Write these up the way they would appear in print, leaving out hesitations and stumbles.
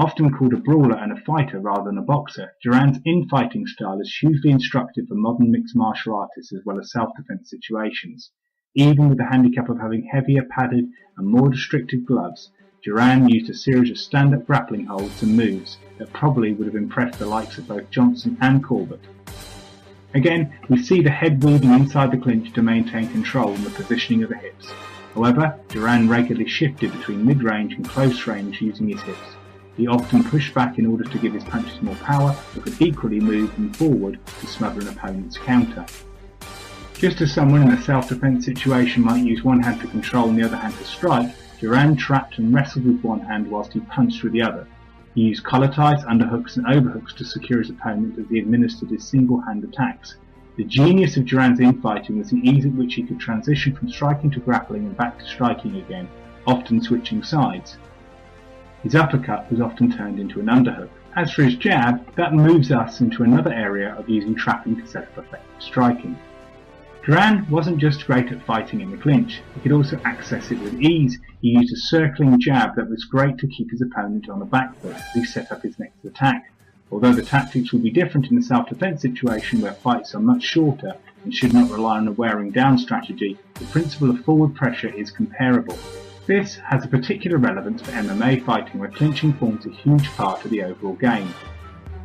Often called a brawler and a fighter rather than a boxer, Duran's infighting style is hugely instructive for modern mixed martial artists as well as self-defense situations. Even with the handicap of having heavier, padded and more restrictive gloves, Duran used a series of stand-up grappling holds and moves that probably would have impressed the likes of both Johnson and Corbett. Again, we see the head weaving inside the clinch to maintain control and the positioning of the hips. However, Duran regularly shifted between mid-range and close range using his hips. He often pushed back in order to give his punches more power, but could equally move them forward to smother an opponent's counter. Just as someone in a self-defense situation might use one hand to control and the other hand to strike, Duran trapped and wrestled with one hand whilst he punched with the other. He used collar ties, underhooks and overhooks to secure his opponent as he administered his single-hand attacks. The genius of Duran's infighting was the ease at which he could transition from striking to grappling and back to striking again, often switching sides. His uppercut was often turned into an underhook. As for his jab, that moves us into another area of using trapping to set up effective striking. Duran wasn't just great at fighting in the clinch, he could also access it with ease. He used a circling jab that was great to keep his opponent on the back foot as he set up his next attack. Although the tactics would be different in a self-defense situation where fights are much shorter and should not rely on a wearing down strategy, the principle of forward pressure is comparable. This has a particular relevance for MMA fighting where clinching forms a huge part of the overall game.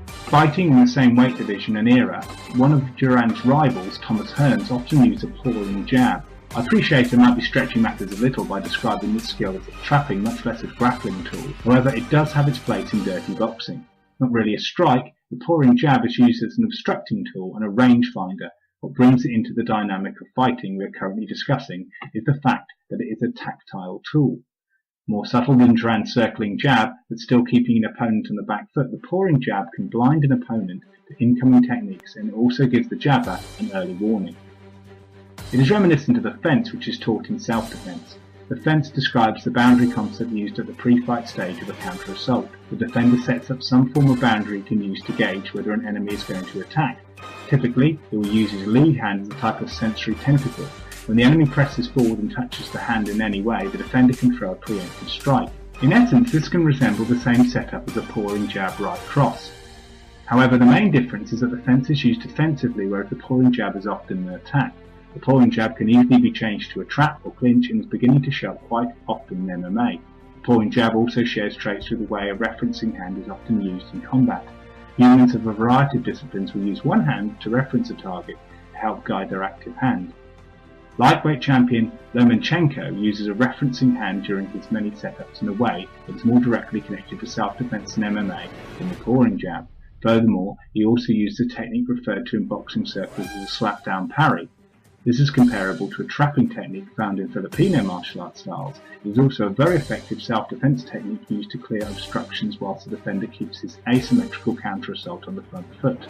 Fighting in the same weight division and era, one of Duran's rivals, Thomas Hearns, often used a pawing jab. I appreciate I might be stretching matters a little by describing this skill as a trapping, much less a grappling tool. However, it does have its place in dirty boxing. Not really a strike, the pawing jab is used as an obstructing tool and a rangefinder. What brings it into the dynamic of fighting we are currently discussing is the fact that it is a tactile tool. More subtle than Duran's circling jab, but still keeping an opponent on the back foot, the pawing jab can blind an opponent to incoming techniques and it also gives the jabber an early warning. It is reminiscent of the fence which is taught in self-defense. The fence describes the boundary concept used at the pre-fight stage of a counter-assault. The defender sets up some form of boundary he can use to gauge whether an enemy is going to attack. Typically, he will use his lead hand as a type of sensory tentacle. When the enemy presses forward and touches the hand in any way, the defender can throw a preemptive strike. In essence, this can resemble the same setup as a pawing jab right cross. However, the main difference is that the fence is used defensively, whereas the pawing jab is often an attack. The pawing jab can easily be changed to a trap or clinch and is beginning to show up quite often in MMA. The pawing jab also shares traits with the way a referencing hand is often used in combat. Humans of a variety of disciplines will use one hand to reference a target to help guide their active hand. Lightweight champion Lomachenko uses a referencing hand during his many setups in a way that is more directly connected to self-defense in MMA than the pawing jab. Furthermore, he also used a technique referred to in boxing circles as a slap-down parry. This is comparable to a trapping technique found in Filipino martial arts styles. It is also a very effective self-defense technique used to clear obstructions whilst the defender keeps his asymmetrical counter-assault on the front foot.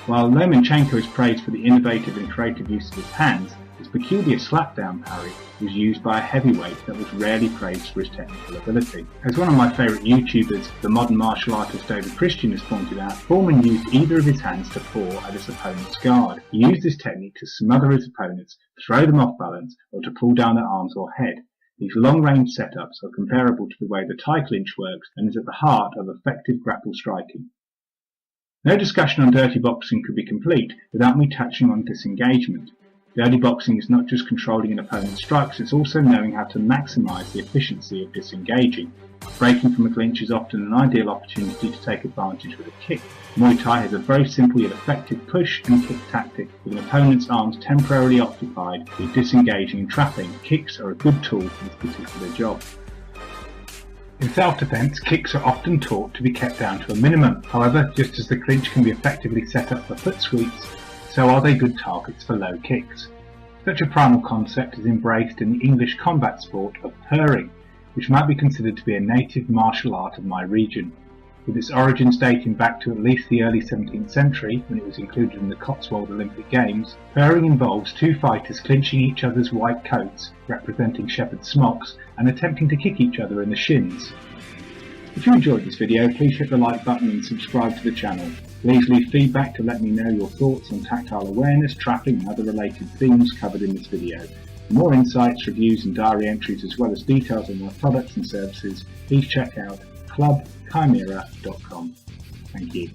While Lomachenko is praised for the innovative and creative use of his hands, his peculiar slap-down parry was used by a heavyweight that was rarely praised for his technical ability. As one of my favourite YouTubers, the modern martial artist David Christian, has pointed out, Foreman used either of his hands to paw at his opponent's guard. He used this technique to smother his opponents, throw them off balance, or to pull down their arms or head. These long-range setups are comparable to the way the Thai clinch works and is at the heart of effective grapple striking. No discussion on dirty boxing could be complete without me touching on disengagement. Dirty boxing is not just controlling an opponent's strikes, it's also knowing how to maximise the efficiency of disengaging. Breaking from a clinch is often an ideal opportunity to take advantage with a kick. Muay Thai has a very simple yet effective push and kick tactic. With an opponent's arms temporarily occupied with disengaging and trapping, kicks are a good tool for this particular job. In self-defense, kicks are often taught to be kept down to a minimum. However, just as the clinch can be effectively set up for foot sweeps, so are they good targets for low kicks. Such a primal concept is embraced in the English combat sport of parrying, which might be considered to be a native martial art of my region. With its origins dating back to at least the early 17th century, when it was included in the Cotswold Olympic Games, parrying involves two fighters clinching each other's white coats, representing shepherd's smocks, and attempting to kick each other in the shins. If you enjoyed this video, please hit the like button and subscribe to the channel. Please leave feedback to let me know your thoughts on tactile awareness, trapping and other related themes covered in this video. For more insights, reviews and diary entries as well as details on my products and services, please check out clubchimera.com. Thank you.